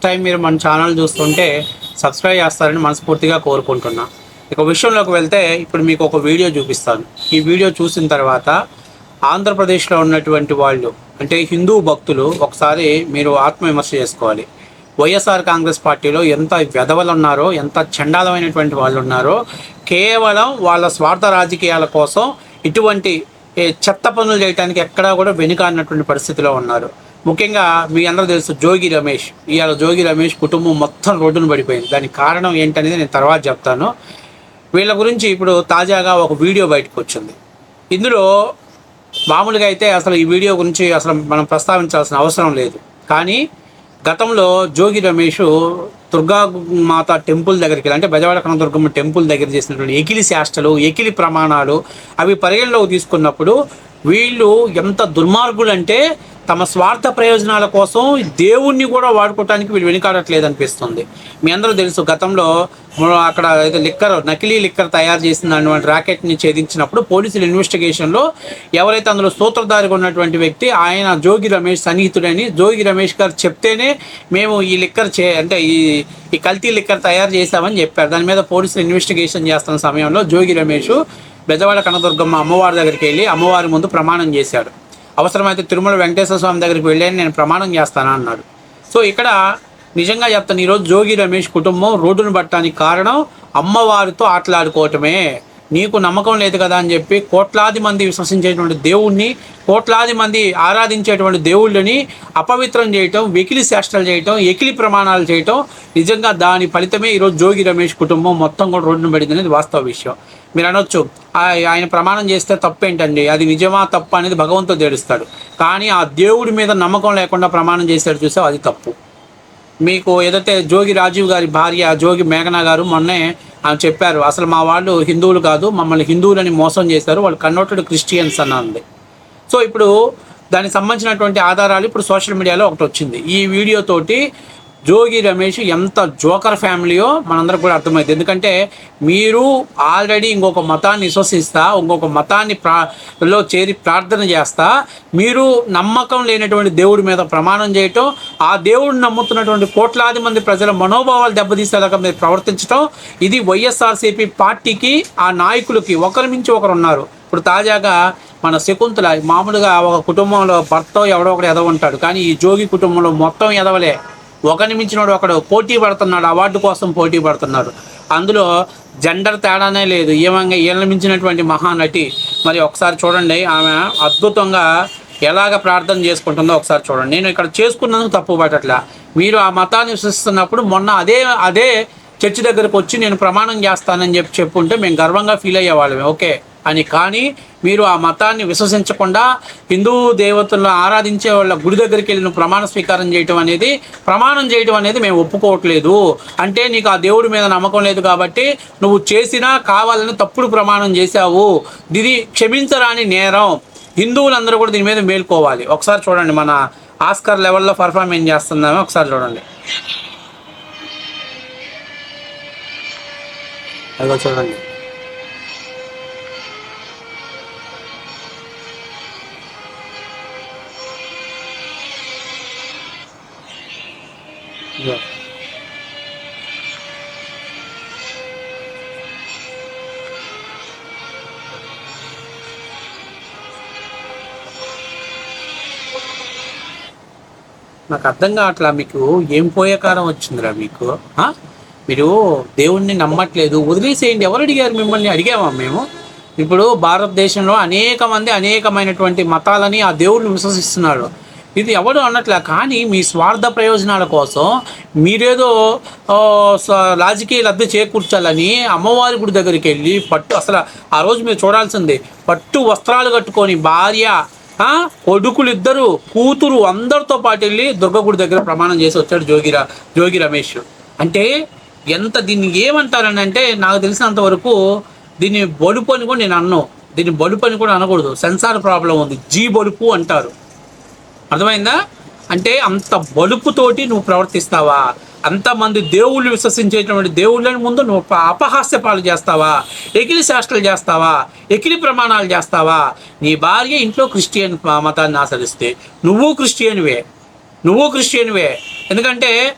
Time మీరు మన channel చూస్తుంటే సబ్స్క్రైబ్ చేస్తారని మనస్ఫూర్తిగా కోరుకుంటున్నా. ఇక విషయంలోకి వెళ్తే ఇప్పుడు మీకు ఒక వీడియో చూపిస్తాను. ఈ వీడియో చూసిన తర్వాత ఆంధ్రప్రదేశ్లో ఉన్నటువంటి వాళ్ళు అంటే హిందూ భక్తులు ఒకసారి మీరు ఆత్మవిమర్శ చేసుకోవాలి. వైఎస్ఆర్ కాంగ్రెస్ పార్టీలో ఎంత వెధవలు ఉన్నారో, ఎంత చండాలమైనటువంటి వాళ్ళు ఉన్నారో, కేవలం వాళ్ళ స్వార్థ రాజకీయాల కోసం ఇటువంటి చెత్త పనులు చేయడానికి ఎక్కడా కూడా వెనుకాడినటువంటి పరిస్థితిలో ఉన్నారు. ముఖ్యంగా మీ అందరూ తెలుసు జోగి రమేష్. ఇవాళ జోగి రమేష్ కుటుంబం మొత్తం రోడ్డును పడిపోయింది. దానికి కారణం ఏంటనేది నేను తర్వాత చెప్తాను. వీళ్ళ గురించి ఇప్పుడు తాజాగా ఒక వీడియో బయటకు వచ్చింది. ఇందులో మామూలుగా అయితే అసలు ఈ వీడియో గురించి అసలు మనం ప్రస్తావించాల్సిన అవసరం లేదు. కానీ గతంలో జోగి రమేష్ దుర్గామాత టెంపుల్ దగ్గరికి అంటే బెజవాడ కనకదుర్గమ్మ టెంపుల్ దగ్గర చేసినటువంటి ఎకిలి శాస్త్రలు, ఎకిలి ప్రమాణాలు అవి పరిగణలోకి తీసుకున్నప్పుడు వీళ్ళు ఎంత దుర్మార్గులు అంటే తమ స్వార్థ ప్రయోజనాల కోసం దేవుణ్ణి కూడా వాడుకోవటానికి వీళ్ళు వెనుకాడట్లేదు అనిపిస్తుంది. మీ అందరూ తెలుసు గతంలో అక్కడ నకిలీ లిక్కర్ తయారు చేసిన ర్యాకెట్ని ఛేదించినప్పుడు పోలీసుల ఇన్వెస్టిగేషన్లో ఎవరైతే అందులో సూత్రధారిగా ఉన్నటువంటి వ్యక్తి ఆయన జోగి రమేష్ సన్నిహితుడని జోగి రమేష్ గారు చెప్తేనే మేము ఈ లిక్కర్ అంటే ఈ కల్తీ లిక్కర్ తయారు చేశామని చెప్పారు. దాని మీద పోలీసులు ఇన్వెస్టిగేషన్ చేస్తున్న సమయంలో జోగి రమేష్ బెజవాడ కనకదుర్గమ్మ అమ్మవారి దగ్గరికి వెళ్ళి అమ్మవారి ముందు ప్రమాణం చేశాడు. అవసరమైతే తిరుమల వెంకటేశ్వర స్వామి దగ్గరికి వెళ్ళి నేను ప్రమాణం చేస్తాను అన్నాడు. సో ఇక్కడ నిజంగా చెప్తాను, ఈరోజు జోగి రమేష్ కుటుంబం రోడ్డును పట్టడానికి కారణం అమ్మవారితో ఆటలాడుకోవటమే. నీకు నమ్మకం లేదు కదా అని చెప్పి కోట్లాది మంది విశ్వసించేటువంటి దేవుణ్ణి, కోట్లాది మంది ఆరాధించేటువంటి దేవుళ్ళని అపవిత్రం చేయటం, వెకిలి చేష్టలు చేయటం, ఎకిలి ప్రమాణాలు చేయటం, నిజంగా దాని ఫలితమే ఈరోజు జోగి రమేష్ కుటుంబం మొత్తం కూడా రోడ్డును పడింది అనేది వాస్తవ విషయం. మీరు అనొచ్చు ఆయన ప్రమాణం చేస్తే తప్పేంటండి, అది నిజమా తప్ప అనేది భగవంతుడు తెలుస్తాడు. కానీ ఆ దేవుడి మీద నమ్మకం లేకుండా ప్రమాణం చేశాడు చూసావు, అది తప్పు. మీకు ఏదైతే జోగి రాజీవ్ గారి భార్య జోగి మేఘనా గారు మొన్నే చెప్పారు, అసలు మా వాళ్ళు హిందువులు కాదు, మమ్మల్ని హిందువులని మోసం చేశారు, వాళ్ళు కన్వర్టెడ్ క్రిస్టియన్స్ అన్నది. సో ఇప్పుడు దానికి సంబంధించినటువంటి ఆధారాలు ఇప్పుడు సోషల్ మీడియాలో ఒకటి వచ్చింది. ఈ వీడియోతోటి జోగి రమేష్ ఎంత జోకర్ ఫ్యామిలీయో మనందరికి కూడా అర్థమైంది. ఎందుకంటే మీరు ఆల్రెడీ ఇంకొక మతాన్ని విశ్వసిస్తా, ఇంకొక మతాన్ని లో చేరి ప్రార్థన చేస్తా, మీరు నమ్మకం లేనటువంటి దేవుడి మీద ప్రమాణం చేయటం, ఆ దేవుడిని నమ్ముతున్నటువంటి కోట్లాది మంది ప్రజల మనోభావాలు దెబ్బతీసేలాగా మీరు ప్రవర్తించడం, ఇది వైఎస్ఆర్సీపీ పార్టీకి ఆ నాయకులకి ఒకరి మించి ఒకరు ఉన్నారు. ఇప్పుడు తాజాగా మన శకుంతల మామూలుగా ఒక కుటుంబంలో భర్త ఎవడో ఒకడు ఎదవ ఉంటాడు, కానీ ఈ జోగి కుటుంబంలో మొత్తం ఎదవలే. ఒకరిని మించినోడు ఒకడు పోటీ పడుతున్నాడు, అవార్డు కోసం పోటీ పడుతున్నాడు. అందులో జెండర్ తేడానే లేదు. ఏమంగా వీళ్ళని మించినటువంటి మహానటి. మరి ఒకసారి చూడండి ఆమె అద్భుతంగా ఎలాగ ప్రార్థన చేసుకుంటుందో ఒకసారి చూడండి. నేను ఇక్కడ చేసుకున్నందుకు తప్పు పట్టట్లా. మీరు ఆ మతాన్ని విశ్వసిస్తున్నప్పుడు మొన్న అదే చర్చి దగ్గరకు వచ్చి నేను ప్రమాణం చేస్తానని చెప్పుంటే మేము గర్వంగా ఫీల్ అయ్యేవాళ్ళమే, ఓకే అని. కానీ మీరు ఆ మతాన్ని విశ్వసించకుండా హిందూ దేవతలను ఆరాధించే వాళ్ళ గుడి దగ్గరికి వెళ్ళి నువ్వు ప్రమాణం చేయడం అనేది మేము ఒప్పుకోవట్లేదు. అంటే నీకు ఆ దేవుడి మీద నమ్మకం లేదు కాబట్టి నువ్వు చేసినా కావాలని తప్పుడు ప్రమాణం చేశావు. ఇది క్షమించరాని నేరం. హిందువులందరూ కూడా దీని మీద మేల్కోవాలి. ఒకసారి చూడండి మన ఆస్కర్ లెవెల్లో పర్ఫార్మెన్స్ చేస్తుందామో ఒకసారి చూడండి. అదిగో చూడండి. నాకు అర్థం కావట్లా, మీకు ఏం పోయే కాలం వచ్చిందిరా మీకు? మీరు దేవుణ్ణి నమ్మట్లేదు, వదిలేసేయండి. ఎవరు అడిగారు మిమ్మల్ని? అడిగామా మేము? ఇప్పుడు భారతదేశంలో అనేక మంది అనేకమైనటువంటి మతాలని ఆ దేవుడిని విశ్వసిస్తున్నారు. ఇది ఎవడు అనట్లే. కానీ మీ స్వార్థ ప్రయోజనాల కోసం మీరేదో రాజకీయ లబ్ధి చేకూర్చాలని అమ్మవారి గుడి దగ్గరికి వెళ్ళి అసలు ఆ రోజు మీరు చూడాల్సిందే, పట్టు వస్త్రాలు కట్టుకొని భార్య, కొడుకులు ఇద్దరు, కూతురు అందరితో పాటు వెళ్ళి దుర్గగుడి దగ్గర ప్రమాణం చేసి వచ్చాడు జోగి రమేష్. అంటే ఎంత దీన్ని ఏమంటారని అంటే నాకు తెలిసినంత వరకు దీన్ని బలుపు అని కూడా నేను అన్నాను. దీన్ని బలుపు అని కూడా అనకూడదు, సెన్సార్ ప్రాబ్లం ఉంది, బలుపు అంటారు. అర్థమైందా? అంటే అంత బలుపుతోటి నువ్వు ప్రవర్తిస్తావా? అంతమంది దేవుళ్ళు విశ్వసించేటువంటి దేవుళ్ళని ముందు నువ్వు అపహాస్య పాలు చేస్తావా? ఎకిలి శాస్త్రాలు చేస్తావా? ఎకిలి ప్రమాణాలు చేస్తావా? నీ భార్య ఇంట్లో క్రిస్టియన్ మతాన్ని ఆచరిస్తే నువ్వు క్రిస్టియన్వే. నువ్వు క్రిస్టియన్వే. ఎందుకంటే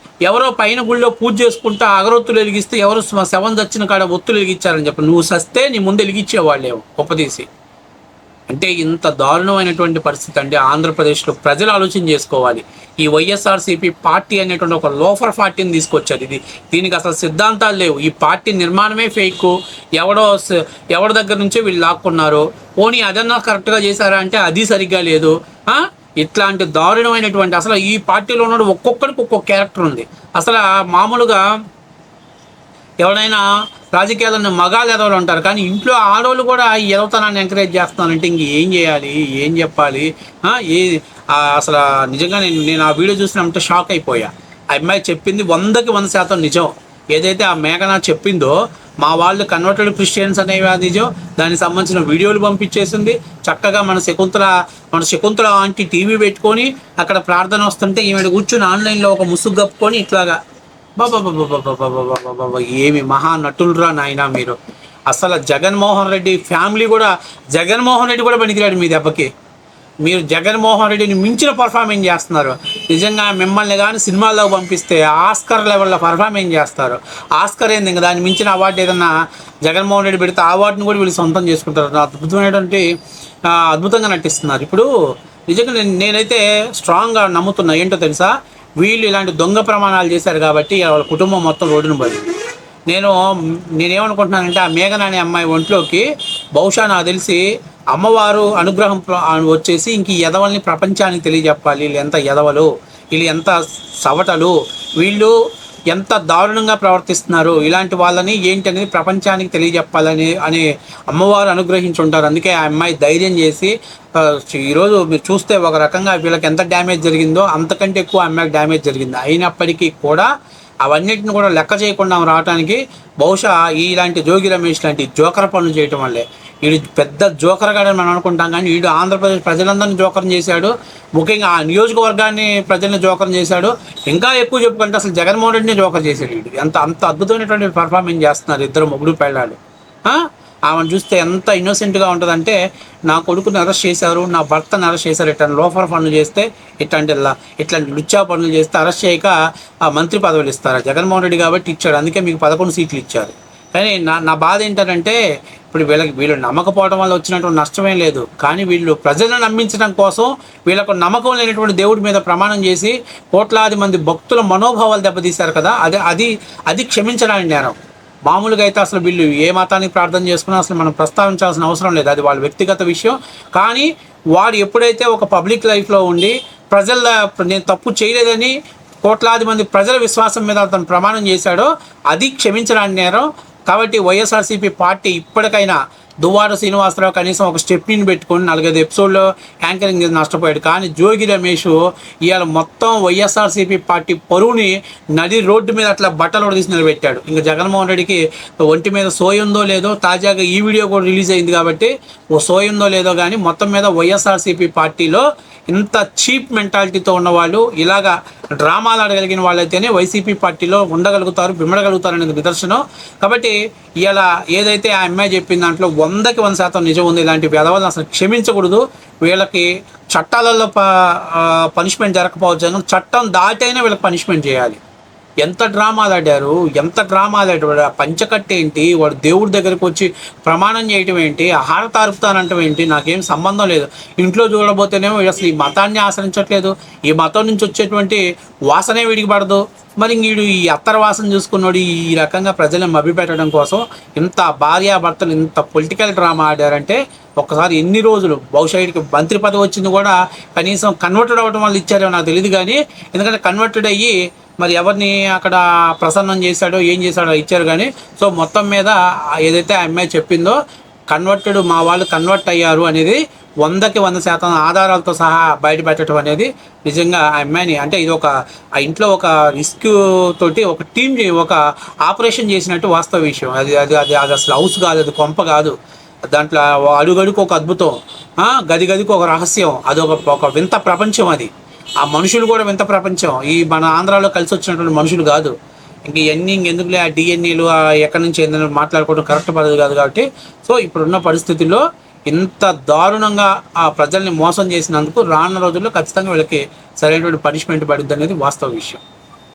ఎవరో పైన గుళ్ళో పూజ చేసుకుంటా అగరొత్తులు వెలిగిస్తే ఎవరు శవం చచ్చిన కాడ ఒత్తులు వెలిగించారని చెప్పి నువ్వు సస్తే నీ ముందు వెలిగించేవాళ్ళేమో గొప్పదీసి. అంటే ఇంత దారుణమైనటువంటి పరిస్థితి అంటే ఆంధ్రప్రదేశ్లో ప్రజలు ఆలోచన చేసుకోవాలి. ఈ వైఎస్ఆర్సీపీ పార్టీ అనేటువంటి ఒక లోఫర్ పార్టీని తీసుకొచ్చారు. దీనికి అసలు సిద్ధాంతాలు లేవు. ఈ పార్టీ నిర్మాణమే ఫేక్. ఎవరి దగ్గర నుంచే వీళ్ళు లాక్కున్నారు. పోనీ అదన్నా కరెక్ట్గా చేశారా అంటే అది సరిగ్గా లేదు. ఇట్లాంటి దారుణమైనటువంటి అసలు ఈ పార్టీలో ఉన్న ఒక్కొక్కరికి ఒక్కొక్క క్యారెక్టర్ ఉంది. అసలు మామూలుగా ఎవరైనా రాజకీయాలను మగాళ్ళు ఎదవలు ఉంటారు, కానీ ఇంట్లో ఆడవాళ్ళు కూడా ఈ ఎదవతనాన్ని ఎంకరేజ్ చేస్తున్నానంటే ఇంక ఏం చేయాలి, ఏం చెప్పాలి? అసలు నిజంగా నేను ఆ వీడియో చూసినప్పుడు షాక్ అయిపోయా. ఆ అమ్మాయి చెప్పింది 100% నిజం. ఏదైతే ఆ మేఘన చెప్పిందో మా వాళ్ళు కన్వర్టెడ్ క్రిస్టియన్స్ అనేవి నిజం. దానికి సంబంధించిన వీడియోలు పంపించేసింది. చక్కగా మన శకుంతల ఆంటీ టీవీ పెట్టుకొని అక్కడ ప్రార్థన వస్తుంటే ఈమె కూర్చుని ఆన్లైన్లో ఒక ముసుగు కప్పుకొని ఇట్లాగా బాబా ఏమి మహా నటులురా నాయన మీరు. అసలు జగన్మోహన్ రెడ్డి ఫ్యామిలీ కూడా, జగన్మోహన్ రెడ్డి కూడా పనికిరాడు మీ దెబ్బకి. మీరు జగన్మోహన్ రెడ్డిని మించిన పర్ఫార్మెన్స్ చేస్తున్నారు. నిజంగా మిమ్మల్ని కానీ సినిమాల్లో పంపిస్తే ఆస్కర్ లెవెల్లో పర్ఫార్మెన్స్ చేస్తారు. ఆస్కర్ ఏంది, ఇంకా దాన్ని మించిన అవార్డు ఏదన్నా జగన్మోహన్ రెడ్డి పెడితే ఆ అవార్డుని కూడా వీళ్ళు సొంతం చేసుకుంటారు. అద్భుతంగా నటిస్తున్నారు. ఇప్పుడు నిజంగా నేనైతే స్ట్రాంగ్గా నమ్ముతున్నా. ఏంటో తెలుసా, వీళ్ళు ఇలాంటి దొంగ ప్రమాణాలు చేశారు కాబట్టి వాళ్ళ కుటుంబం మొత్తం రోడ్డును పడింది. నేనేమనుకుంటున్నానంటే ఆ మేఘన అనే అమ్మాయి ఒంట్లోకి బహుశా నాకు తెలిసి అమ్మవారు అనుగ్రహం వచ్చేసి ఇంక ఈ ఎదవల్ని ప్రపంచానికి తెలియజెప్పాలి. వీళ్ళు ఎంత ఎదవలు, వీళ్ళు ఎంత సవటలు, వీళ్ళు ఎంత దారుణంగా ప్రవర్తిస్తున్నారు, ఇలాంటి వాళ్ళని ఏంటి అనేది ప్రపంచానికి తెలియజెప్పాలని అని అమ్మవారు అనుగ్రహించి ఉంటారు. అందుకే ఆ అమ్మాయి ధైర్యం చేసి ఈరోజు మీరు చూస్తే ఒక రకంగా వీళ్ళకి ఎంత డ్యామేజ్ జరిగిందో అంతకంటే ఎక్కువ అమ్మాయికి డ్యామేజ్ జరిగింది. అయినప్పటికీ కూడా అవన్నిటిని కూడా లెక్క చేయకుండా రావడానికి బహుశా ఇలాంటి జోగి రమేష్ లాంటి జోకర్ పనులు చేయటం వల్లే. వీడు పెద్ద జోకర్గాడని మనం అనుకుంటాం, కానీ వీడు ఆంధ్రప్రదేశ్ ప్రజలందరినీ జోకరం చేశాడు. ముఖ్యంగా ఆ నియోజకవర్గాన్ని ప్రజల్ని జోకరం చేశాడు. ఇంకా ఎక్కువ చెప్పుకుంటే అసలు జగన్మోహన్ రెడ్డిని జోకర్ చేశాడు. వీడు అంత అద్భుతమైనటువంటి పర్ఫార్మెన్స్ చేస్తున్నారు ఇద్దరు మొగుడు పెళ్ళాడు. ఆమెను చూస్తే ఎంత ఇన్నోసెంట్గా ఉంటుందంటే, నా కొడుకుని అరెస్ట్ చేశారు, నా భర్తను అరెస్ట్ చేశారు, ఇట్లాంటి లోఫర్ పనులు చేస్తే, ఇట్లాంటి లుచ్చా పనులు చేస్తే అరెస్ట్ చేయక ఆ మంత్రి పదవులు ఇస్తారు. జగన్మోహన్ రెడ్డి కాబట్టి ఇచ్చాడు, అందుకే మీకు 11 సీట్లు ఇచ్చారు. కానీ నా బాధ ఏంటంటే ఇప్పుడు వీళ్ళు నమ్మకపోవడం వల్ల వచ్చినటువంటి నష్టమేం లేదు, కానీ వీళ్ళు ప్రజలను నమ్మించడం కోసం వీళ్ళకు నమ్మకం లేనటువంటి దేవుడి మీద ప్రమాణం చేసి కోట్లాది మంది భక్తుల మనోభావాలు దెబ్బతీశారు కదా. అది క్షమించడానికి నేరం. మామూలుగా అయితే అసలు వీళ్ళు ఏ మతానికి ప్రార్థన చేసుకున్నా అసలు మనం ప్రస్తావించాల్సిన అవసరం లేదు, అది వాళ్ళ వ్యక్తిగత విషయం. కానీ వాడు ఎప్పుడైతే ఒక పబ్లిక్ లైఫ్లో ఉండి నేను తప్పు చేయలేదని కోట్లాది మంది ప్రజల విశ్వాసం మీద అతను ప్రమాణం చేశాడో అది క్షమించడానికి నేరం. కాబట్టి వైఎస్ఆర్సీపీ పార్టీ ఇప్పటికైనా దువ్వాడ శ్రీనివాసరావు కనీసం ఒక స్టెప్ని పెట్టుకొని 4-5 ఎపిసోడ్లో యాంకరింగ్ నష్టపోయాడు. కానీ జోగి రమేష్ ఇవాళ మొత్తం వైఎస్ఆర్సీపీ పార్టీ పరువుని నడి రోడ్డు మీద అట్లా బట్టలు తీసి నిలబెట్టాడు. ఇంకా జగన్మోహన్ రెడ్డికి ఒంటి మీద సోయుందో లేదో, తాజాగా ఈ వీడియో కూడా రిలీజ్ అయింది కాబట్టి ఓ సోయుందో లేదో, కానీ మొత్తం మీద వైఎస్ఆర్సీపీ పార్టీలో ఇంత చీప్ మెంటాలిటీతో ఉన్నవాళ్ళు, ఇలాగా డ్రామాలు ఆడగలిగిన వాళ్ళైతేనే వైసీపీ పార్టీలో ఉండగలుగుతారు, బిమ్మడగలుగుతారు అనేది నిదర్శనం. కాబట్టి ఇలా ఏదైతే ఆ అమ్మాయి చెప్పిన దాంట్లో 100% నిజం ఉంది. ఇలాంటి వ్యధవలను అసలు క్షమించకూడదు. వీళ్ళకి చట్టాలలో పనిష్మెంట్ జరగకపోవచ్చు, చట్టం దాటైనా వీళ్ళకి పనిష్మెంట్ చేయాలి. ఎంత డ్రామాలు ఆడారు. ఆ పంచకట్టు ఏంటి, వాడు దేవుడి దగ్గరికి వచ్చి ప్రమాణం చేయటం ఏంటి, ఆహార తారుపుతానంటం ఏంటి, నాకేం సంబంధం లేదు. ఇంట్లో చూడబోతేనేమో అసలు ఈ మతాన్ని ఆచరించట్లేదు, ఈ మతం నుంచి వచ్చేటువంటి వాసనే వీడికి పడదు. మరి వీడు ఈ అత్తర వాసన చూసుకున్నాడు. ఈ రకంగా ప్రజలను మభ్యపెట్టడం కోసం ఇంత భార్యాభర్తలు ఇంత పొలిటికల్ డ్రామా ఆడారంటే ఒక్కసారి ఎన్ని రోజులు బహుశా మంత్రి పదవి వచ్చింది కూడా కనీసం కన్వర్టెడ్ అవ్వడం వల్ల ఇచ్చారో నాకు తెలియదు, కానీ ఎందుకంటే కన్వర్టెడ్ అయ్యి మరి ఎవరిని అక్కడ ప్రసన్నం చేశాడో ఏం చేశాడో ఇచ్చారు. కానీ సో మొత్తం మీద ఏదైతే ఆ అమ్మాయి చెప్పిందో మా వాళ్ళు కన్వర్ట్ అయ్యారు అనేది 100% ఆధారాలతో సహా బయటపెట్టడం అనేది నిజంగా ఆ అమ్మాయిని, అంటే ఇది ఆ ఇంట్లో ఒక రిస్క్ తోటి ఒక టీం ఒక ఆపరేషన్ చేసినట్టు వాస్తవ విషయం. అది అసలు హౌస్ కాదు, అది కొంప కాదు. దాంట్లో అడుగడుకు ఒక అద్భుతం, గదికి ఒక రహస్యం, అది ఒక వింత ప్రపంచం. అది ఆ మనుషులు కూడా వింత ప్రపంచం. మన ఆంధ్రాలో కలిసి వచ్చినటువంటి మనుషులు కాదు. ఇవన్నీ ఇంకెందుకులే ఆ డిఎన్ఏలు ఎక్కడి నుంచి ఏందని మాట్లాడుకోవడం కరెక్ట్ పడదు కాదు. కాబట్టి సో ఇప్పుడున్న పరిస్థితుల్లో ఇంత దారుణంగా ఆ ప్రజల్ని మోసం చేసినందుకు రానున్న రోజుల్లో ఖచ్చితంగా వీళ్ళకి సరైనటువంటి పనిష్మెంట్ పడుద్ది అనేది వాస్తవ విషయం.